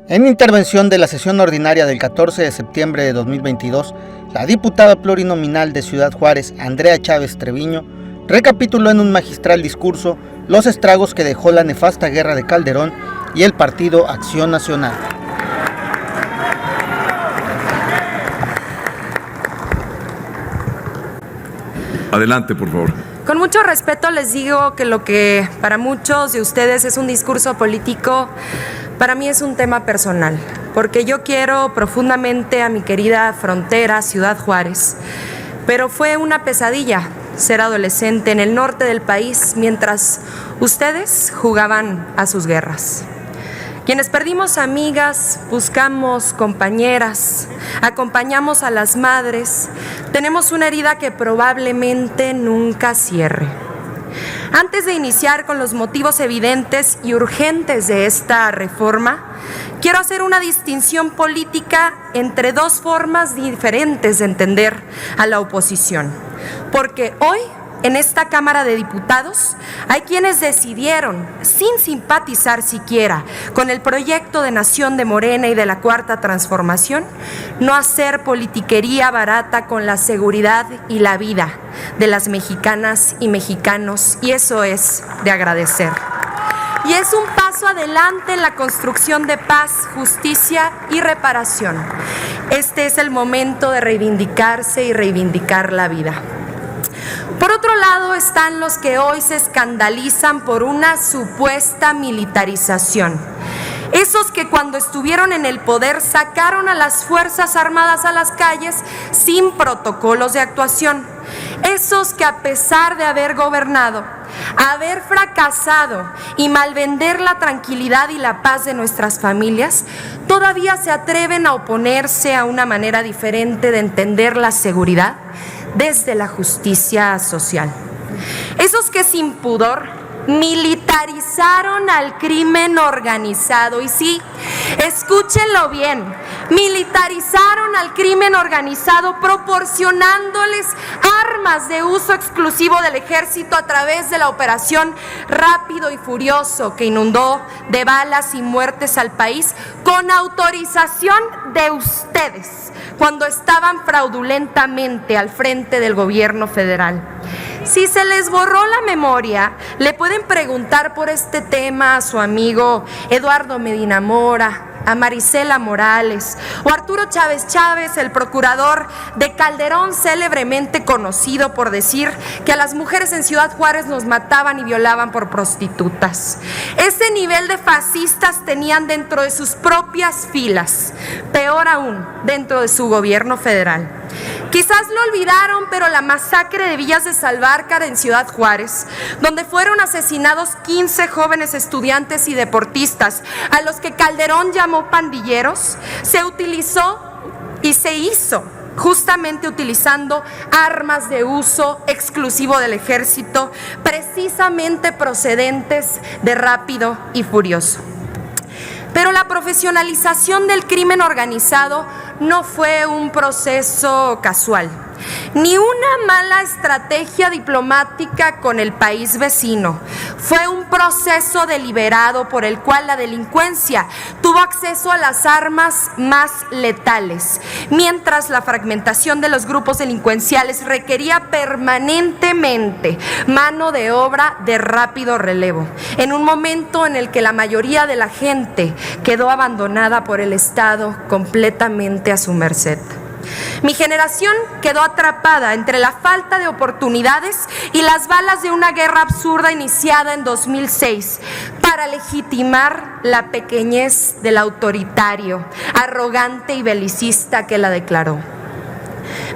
En intervención de la sesión ordinaria del 14 de septiembre de 2022, la diputada plurinominal de Ciudad Juárez, Andrea Chávez Treviño, recapituló en un magistral discurso los estragos que dejó la nefasta guerra de Calderón y el Partido Acción Nacional. Adelante, por favor. Con mucho respeto les digo que lo que para muchos de ustedes es un discurso político, para mí es un tema personal, porque yo quiero profundamente a mi querida frontera, Ciudad Juárez, pero fue una pesadilla ser adolescente en el norte del país mientras ustedes jugaban a sus guerras. Quienes perdimos amigas, buscamos compañeras, acompañamos a las madres, tenemos una herida que probablemente nunca cierre. Antes de iniciar con los motivos evidentes y urgentes de esta reforma, quiero hacer una distinción política entre dos formas diferentes de entender a la oposición, porque hoy, en esta Cámara de Diputados, hay quienes decidieron, sin simpatizar siquiera con el proyecto de nación de Morena y de la Cuarta Transformación, no hacer politiquería barata con la seguridad y la vida de las mexicanas y mexicanos, y eso es de agradecer. Y es un paso adelante en la construcción de paz, justicia y reparación. Este es el momento de reivindicarse y reivindicar la vida. Por otro lado están los que hoy se escandalizan por una supuesta militarización. Esos que cuando estuvieron en el poder sacaron a las Fuerzas Armadas a las calles sin protocolos de actuación. Esos que a pesar de haber gobernado, haber fracasado y malvender la tranquilidad y la paz de nuestras familias, todavía se atreven a oponerse a una manera diferente de entender la seguridad desde la justicia social. Esos que sin pudor militarizaron al crimen organizado, y sí, escúchenlo bien, militarizaron al crimen organizado proporcionándoles armas de uso exclusivo del ejército a través de la operación Rápido y Furioso, que inundó de balas y muertes al país con autorización de ustedes, cuando estaban fraudulentamente al frente del gobierno federal. Si se les borró la memoria, le pueden preguntar por este tema a su amigo Eduardo Medina Mora, a Marisela Morales o Arturo Chávez Chávez, el procurador de Calderón, célebremente conocido por decir que a las mujeres en Ciudad Juárez nos mataban y violaban por prostitutas. Ese nivel de fascistas tenían dentro de sus propias filas, peor aún, dentro de su gobierno federal. Quizás lo olvidaron, pero la masacre de Villas de Salvarcar en Ciudad Juárez, donde fueron asesinados 15 jóvenes estudiantes y deportistas, a los que Calderón llamó pandilleros, se utilizó y se hizo justamente utilizando armas de uso exclusivo del ejército, precisamente procedentes de Rápido y Furioso. Pero la profesionalización del crimen organizado no fue un proceso casual, ni una mala estrategia diplomática con el país vecino. Fue un proceso deliberado por el cual la delincuencia tuvo acceso a las armas más letales, mientras la fragmentación de los grupos delincuenciales requería permanentemente mano de obra de rápido relevo, en un momento en el que la mayoría de la gente quedó abandonada por el Estado completamente a su merced. Mi generación quedó atrapada entre la falta de oportunidades y las balas de una guerra absurda iniciada en 2006 para legitimar la pequeñez del autoritario, arrogante y belicista que la declaró.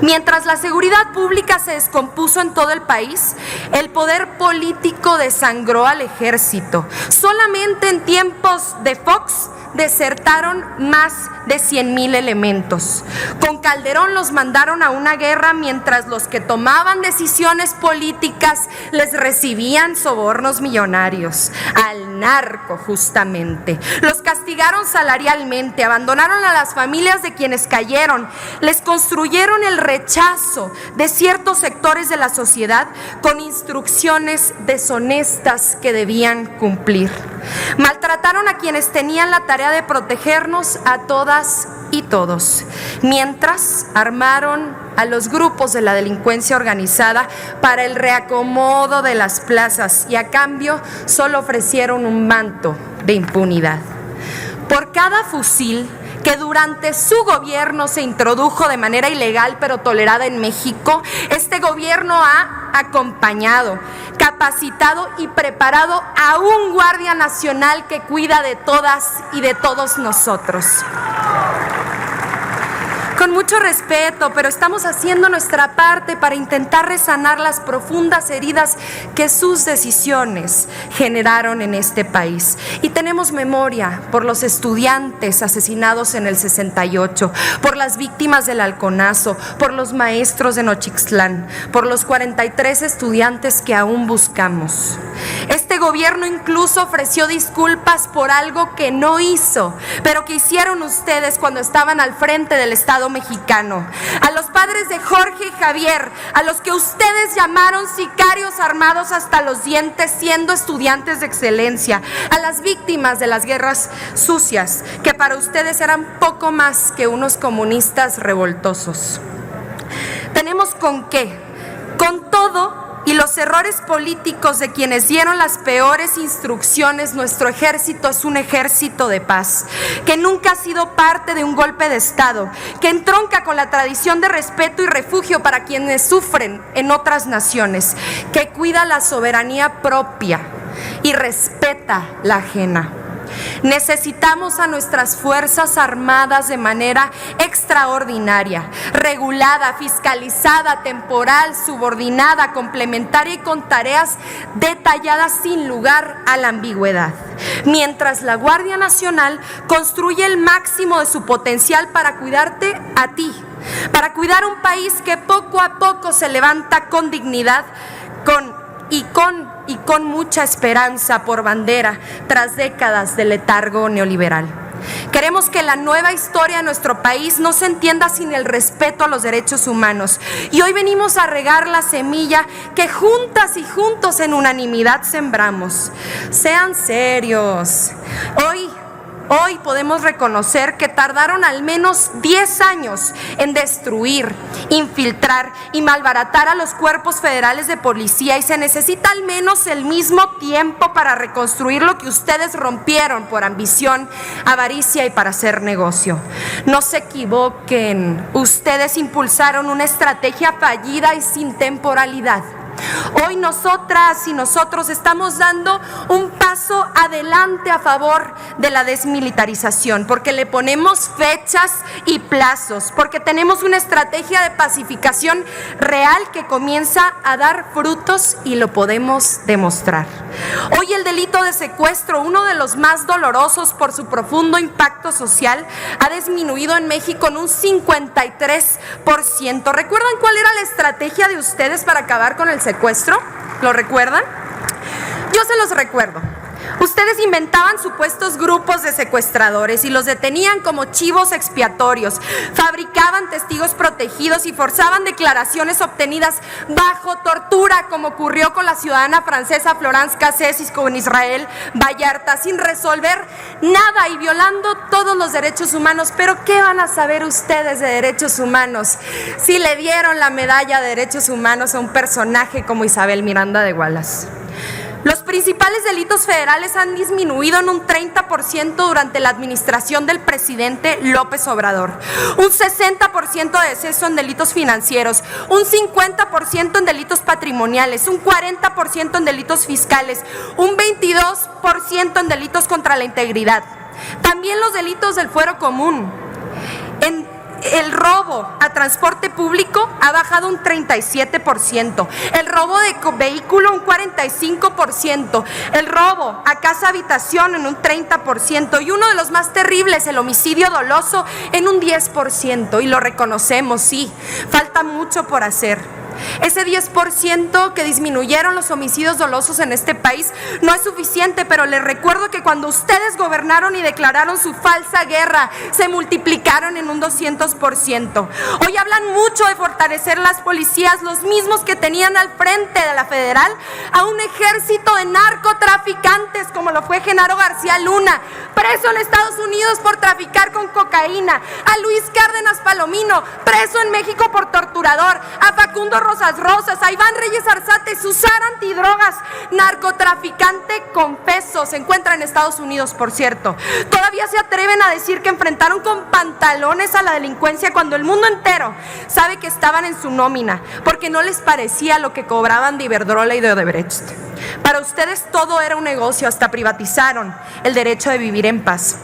Mientras la seguridad pública se descompuso en todo el país, el poder político desangró al ejército. Solamente en tiempos de Fox desertaron más de 100,000 elementos. Con Calderón los mandaron a una guerra mientras los que tomaban decisiones políticas les recibían sobornos millonarios, al narco justamente. Los castigaron salarialmente, abandonaron a las familias de quienes cayeron, les construyeron el rechazo de ciertos sectores de la sociedad con instrucciones deshonestas que debían cumplir. Maltrataron a quienes tenían la tarea de protegernos a todas y todos, mientras armaron a los grupos de la delincuencia organizada para el reacomodo de las plazas y a cambio solo ofrecieron un manto de impunidad. Por cada fusil que durante su gobierno se introdujo de manera ilegal pero tolerada en México, este gobierno ha acompañado, capacitado y preparado a un guardia nacional que cuida de todas y de todos nosotros. Con mucho respeto, pero estamos haciendo nuestra parte para intentar resanar las profundas heridas que sus decisiones generaron en este país. Y tenemos memoria por los estudiantes asesinados en el 68, por las víctimas del Halconazo, por los maestros de Nochixtlán, por los 43 estudiantes que aún buscamos. Este gobierno incluso ofreció disculpas por algo que no hizo, pero que hicieron ustedes cuando estaban al frente del Estado mexicano. A los padres de Jorge y Javier, a los que ustedes llamaron sicarios armados hasta los dientes siendo estudiantes de excelencia, a las víctimas de las guerras sucias, que para ustedes eran poco más que unos comunistas revoltosos. Tenemos con qué, con todo y los errores políticos de quienes dieron las peores instrucciones. Nuestro ejército es un ejército de paz, que nunca ha sido parte de un golpe de Estado, que entronca con la tradición de respeto y refugio para quienes sufren en otras naciones, que cuida la soberanía propia y respeta la ajena. Necesitamos a nuestras Fuerzas Armadas de manera extraordinaria, regulada, fiscalizada, temporal, subordinada, complementaria y con tareas detalladas sin lugar a la ambigüedad. Mientras la Guardia Nacional construye el máximo de su potencial para cuidarte a ti, para cuidar un país que poco a poco se levanta con dignidad, con mucha esperanza por bandera tras décadas de letargo neoliberal. Queremos que la nueva historia de nuestro país no se entienda sin el respeto a los derechos humanos. Y hoy venimos a regar la semilla que juntas y juntos en unanimidad sembramos. Sean serios. Hoy podemos reconocer que tardaron al menos 10 años en destruir, infiltrar y malbaratar a los cuerpos federales de policía, y se necesita al menos el mismo tiempo para reconstruir lo que ustedes rompieron por ambición, avaricia y para hacer negocio. No se equivoquen, ustedes impulsaron una estrategia fallida y sin temporalidad. Hoy nosotras y nosotros estamos dando un paso adelante a favor de la desmilitarización, porque le ponemos fechas y plazos, porque tenemos una estrategia de pacificación real que comienza a dar frutos y lo podemos demostrar. Hoy el delito de secuestro, uno de los más dolorosos por su profundo impacto social, ha disminuido en México en un 53%. ¿Recuerdan cuál era la estrategia de ustedes para acabar con el secuestro? ¿Lo recuerdan? Yo se los recuerdo. Ustedes inventaban supuestos grupos de secuestradores y los detenían como chivos expiatorios, fabricaban testigos protegidos y forzaban declaraciones obtenidas bajo tortura, como ocurrió con la ciudadana francesa Florence Cassés y con Israel Vallarta, sin resolver nada y violando todos los derechos humanos. Pero ¿qué van a saber ustedes de derechos humanos si le dieron la medalla de derechos humanos a un personaje como Isabel Miranda de Wallace? Los principales delitos federales han disminuido en un 30% durante la administración del presidente López Obrador, un 60% de deceso en delitos financieros, un 50% en delitos patrimoniales, un 40% en delitos fiscales, un 22% en delitos contra la integridad. También los delitos del fuero común. El robo a transporte público ha bajado un 37%, el robo de vehículo un 45%, el robo a casa habitación en un 30% y uno de los más terribles, el homicidio doloso, en un 10%. Y lo reconocemos, sí, falta mucho por hacer. Ese 10% que disminuyeron los homicidios dolosos en este país no es suficiente, pero les recuerdo que cuando ustedes gobernaron y declararon su falsa guerra, se multiplicaron en un 200%. Hoy hablan mucho de fortalecer las policías, los mismos que tenían al frente de la federal a un ejército de narcotraficantes como lo fue Genaro García Luna, preso en Estados Unidos por traficar con cocaína, a Luis Cárdenas Palomino, preso en México por torturador, a Facundo Rosas, a Iván Reyes Arzate, Susana antidrogas, narcotraficante confeso, se encuentra en Estados Unidos, por cierto. Todavía se atreven a decir que enfrentaron con pantalones a la delincuencia cuando el mundo entero sabe que estaban en su nómina, porque no les parecía lo que cobraban de Iberdrola y de Odebrecht. Para ustedes todo era un negocio, hasta privatizaron el derecho de vivir en paz.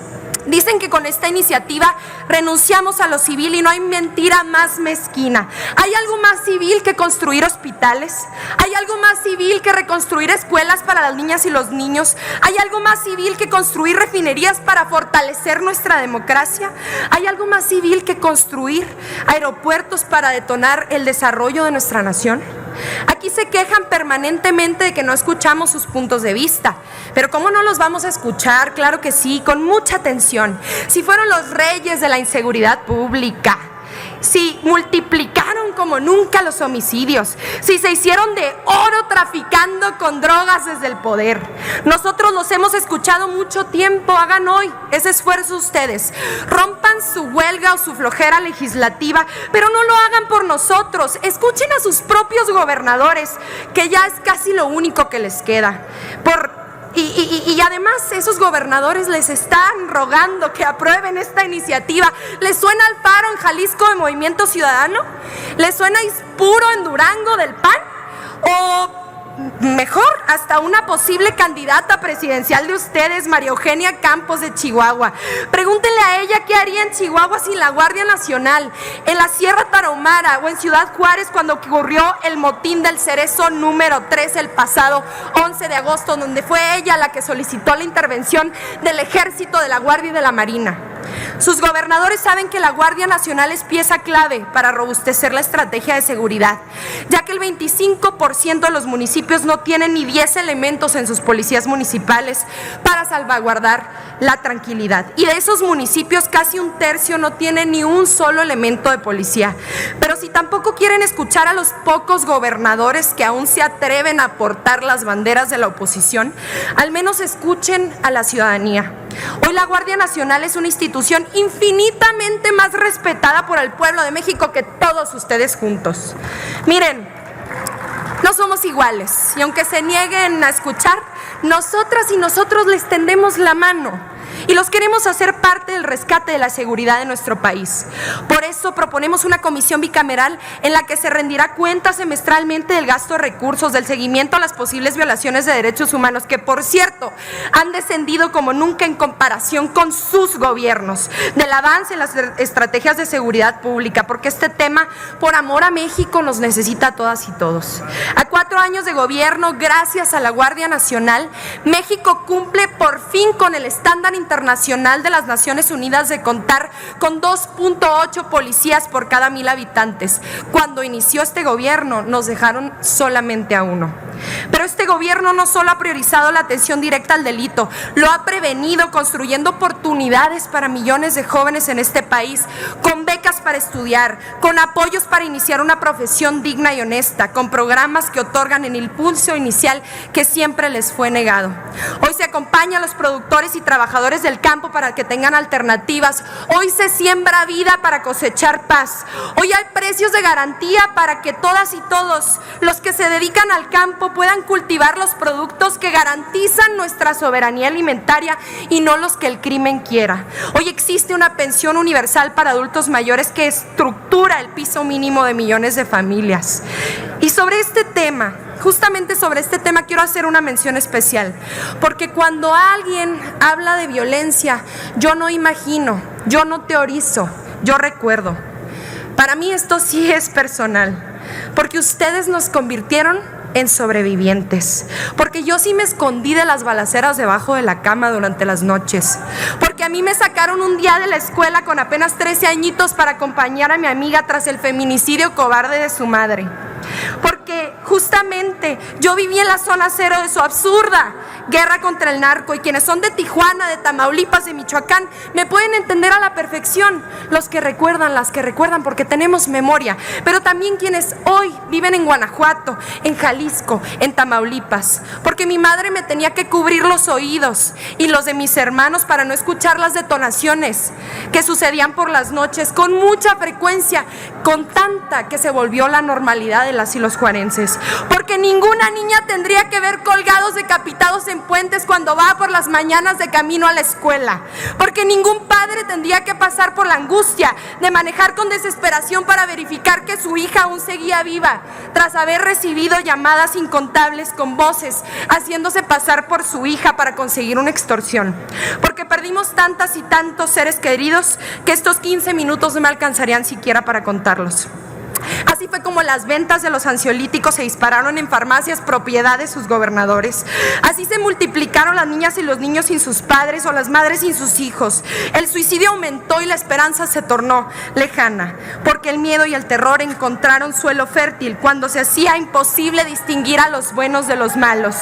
Dicen que con esta iniciativa renunciamos a lo civil y no hay mentira más mezquina. ¿Hay algo más civil que construir hospitales? ¿Hay algo más civil que reconstruir escuelas para las niñas y los niños? ¿Hay algo más civil que construir refinerías para fortalecer nuestra democracia? ¿Hay algo más civil que construir aeropuertos para detonar el desarrollo de nuestra nación? Aquí se quejan permanentemente de que no escuchamos sus puntos de vista, pero ¿cómo no los vamos a escuchar? Claro que sí, con mucha atención. Si fueron los reyes de la inseguridad pública, si multiplicaron como nunca los homicidios, si se hicieron de oro traficando con drogas desde el poder. Nosotros los hemos escuchado mucho tiempo, hagan hoy ese esfuerzo ustedes. Rompan su huelga o su flojera legislativa, pero no lo hagan por nosotros. Escuchen a sus propios gobernadores, que ya es casi lo único que les queda. Y además esos gobernadores les están rogando que aprueben esta iniciativa. ¿Les suena Alfaro en Jalisco de Movimiento Ciudadano? ¿Les suena Ispuro en Durango del PAN? ¿O mejor, hasta una posible candidata presidencial de ustedes, María Eugenia Campos de Chihuahua? Pregúntenle a ella qué haría en Chihuahua sin la Guardia Nacional, en la Sierra Tarahumara o en Ciudad Juárez cuando ocurrió el motín del Cerezo número 3 el pasado 11 de agosto, donde fue ella la que solicitó la intervención del Ejército, de la Guardia y de la Marina. Sus gobernadores saben que la Guardia Nacional es pieza clave para robustecer la estrategia de seguridad, ya que el 25% de los municipios no tienen ni 10 elementos en sus policías municipales para salvaguardar la tranquilidad. Y de esos municipios casi un tercio no tiene ni un solo elemento de policía. Pero si tampoco quieren escuchar a los pocos gobernadores que aún se atreven a portar las banderas de la oposición, al menos escuchen a la ciudadanía. Hoy la Guardia Nacional es una institución infinitamente más respetada por el pueblo de México que todos ustedes juntos. Miren, no somos iguales y aunque se nieguen a escuchar, nosotras y nosotros les tendemos la mano y los queremos hacer parte del rescate de la seguridad de nuestro país. Por eso proponemos una comisión bicameral en la que se rendirá cuenta semestralmente del gasto de recursos, del seguimiento a las posibles violaciones de derechos humanos, que por cierto han descendido como nunca en comparación con sus gobiernos, del avance en las estrategias de seguridad pública, porque este tema, por amor a México, nos necesita a todas y todos. A 4 años de gobierno, gracias a la Guardia Nacional, México cumple por fin con el estándar internacional de las Naciones Unidas de contar con 2.8 policías por cada 1,000 habitantes. Cuando inició este gobierno nos dejaron solamente a 1. Pero este gobierno no solo ha priorizado la atención directa al delito, lo ha prevenido construyendo oportunidades para millones de jóvenes en este país, con becas para estudiar, con apoyos para iniciar una profesión digna y honesta, con programas que otorgan el impulso inicial que siempre les fue negado. Hoy se acompaña a los productores y trabajadores del campo para que tengan alternativas. Hoy se siembra vida para cosechar paz. Hoy hay precios de garantía para que todas y todos los que se dedican al campo puedan cultivar los productos que garantizan nuestra soberanía alimentaria y no los que el crimen quiera. Hoy existe una pensión universal para adultos mayores que estructura el piso mínimo de millones de familias. Y sobre este tema, justamente sobre este tema quiero hacer una mención especial, porque cuando alguien habla de violencia, yo no imagino, yo no teorizo, yo recuerdo. Para mí esto sí es personal, porque ustedes nos convirtieron en sobrevivientes, porque yo sí me escondí de las balaceras debajo de la cama durante las noches, porque a mí me sacaron un día de la escuela con apenas 13 añitos para acompañar a mi amiga tras el feminicidio cobarde de su madre. justamente, yo viví en la zona cero de su absurda guerra contra el narco, y quienes son de Tijuana, de Tamaulipas, de Michoacán, me pueden entender a la perfección. Los que recuerdan, las que recuerdan, porque tenemos memoria, pero también quienes hoy viven en Guanajuato, en Jalisco, en Tamaulipas, porque mi madre me tenía que cubrir los oídos y los de mis hermanos para no escuchar las detonaciones que sucedían por las noches con mucha frecuencia, con tanta que se volvió la normalidad de las y los juarenses, porque ninguna niña tendría que ver colgados decapitados en puentes cuando va por las mañanas de camino a la escuela, porque ningún padre tendría que pasar por la angustia de manejar con desesperación para verificar que su hija aún seguía viva, tras haber recibido llamadas incontables con voces haciéndose pasar por su hija para conseguir una extorsión, porque perdimos tantas y tantos seres queridos que estos 15 minutos no me alcanzarían siquiera para contarlos. Así fue como las ventas de los ansiolíticos se dispararon en farmacias propiedad de sus gobernadores. Así se multiplicaron las niñas y los niños sin sus padres o las madres sin sus hijos. El suicidio aumentó y la esperanza se tornó lejana, porque el miedo y el terror encontraron suelo fértil cuando se hacía imposible distinguir a los buenos de los malos,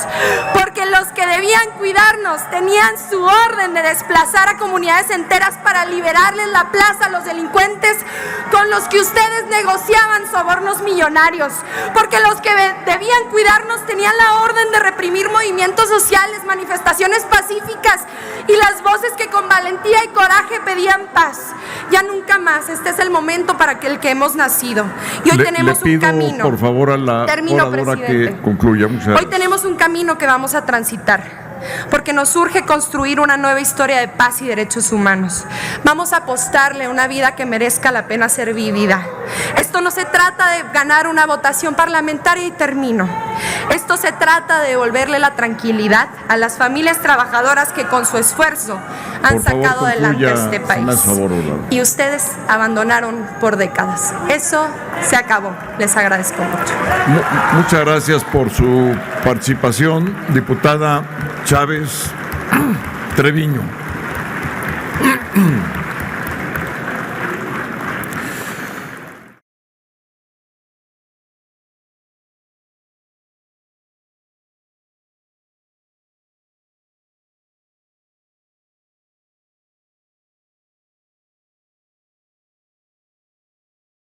porque los que debían cuidarnos tenían su orden de desplazar a comunidades enteras para liberarles la plaza a los delincuentes con los que ustedes negociaban sobornos millonarios, porque los que debían cuidarnos tenían la orden de reprimir movimientos sociales, manifestaciones pacíficas y las voces que con valentía y coraje pedían paz. Ya nunca más, este es el momento para el que hemos nacido. Y hoy tenemos le pido, un camino. por favor, a la oradora que concluya. Hoy tenemos un camino que vamos a transitar, porque nos urge construir una nueva historia de paz y derechos humanos. Vamos a apostarle a una vida que merezca la pena ser vivida. Esto no se trata de ganar una votación parlamentaria, y termino. Esto se trata de devolverle la tranquilidad a las familias trabajadoras que con su esfuerzo han sacado adelante este país. Y ustedes abandonaron por décadas. Eso se acabó. Les agradezco mucho. Muchas gracias por su participación, diputada Chávez Treviño.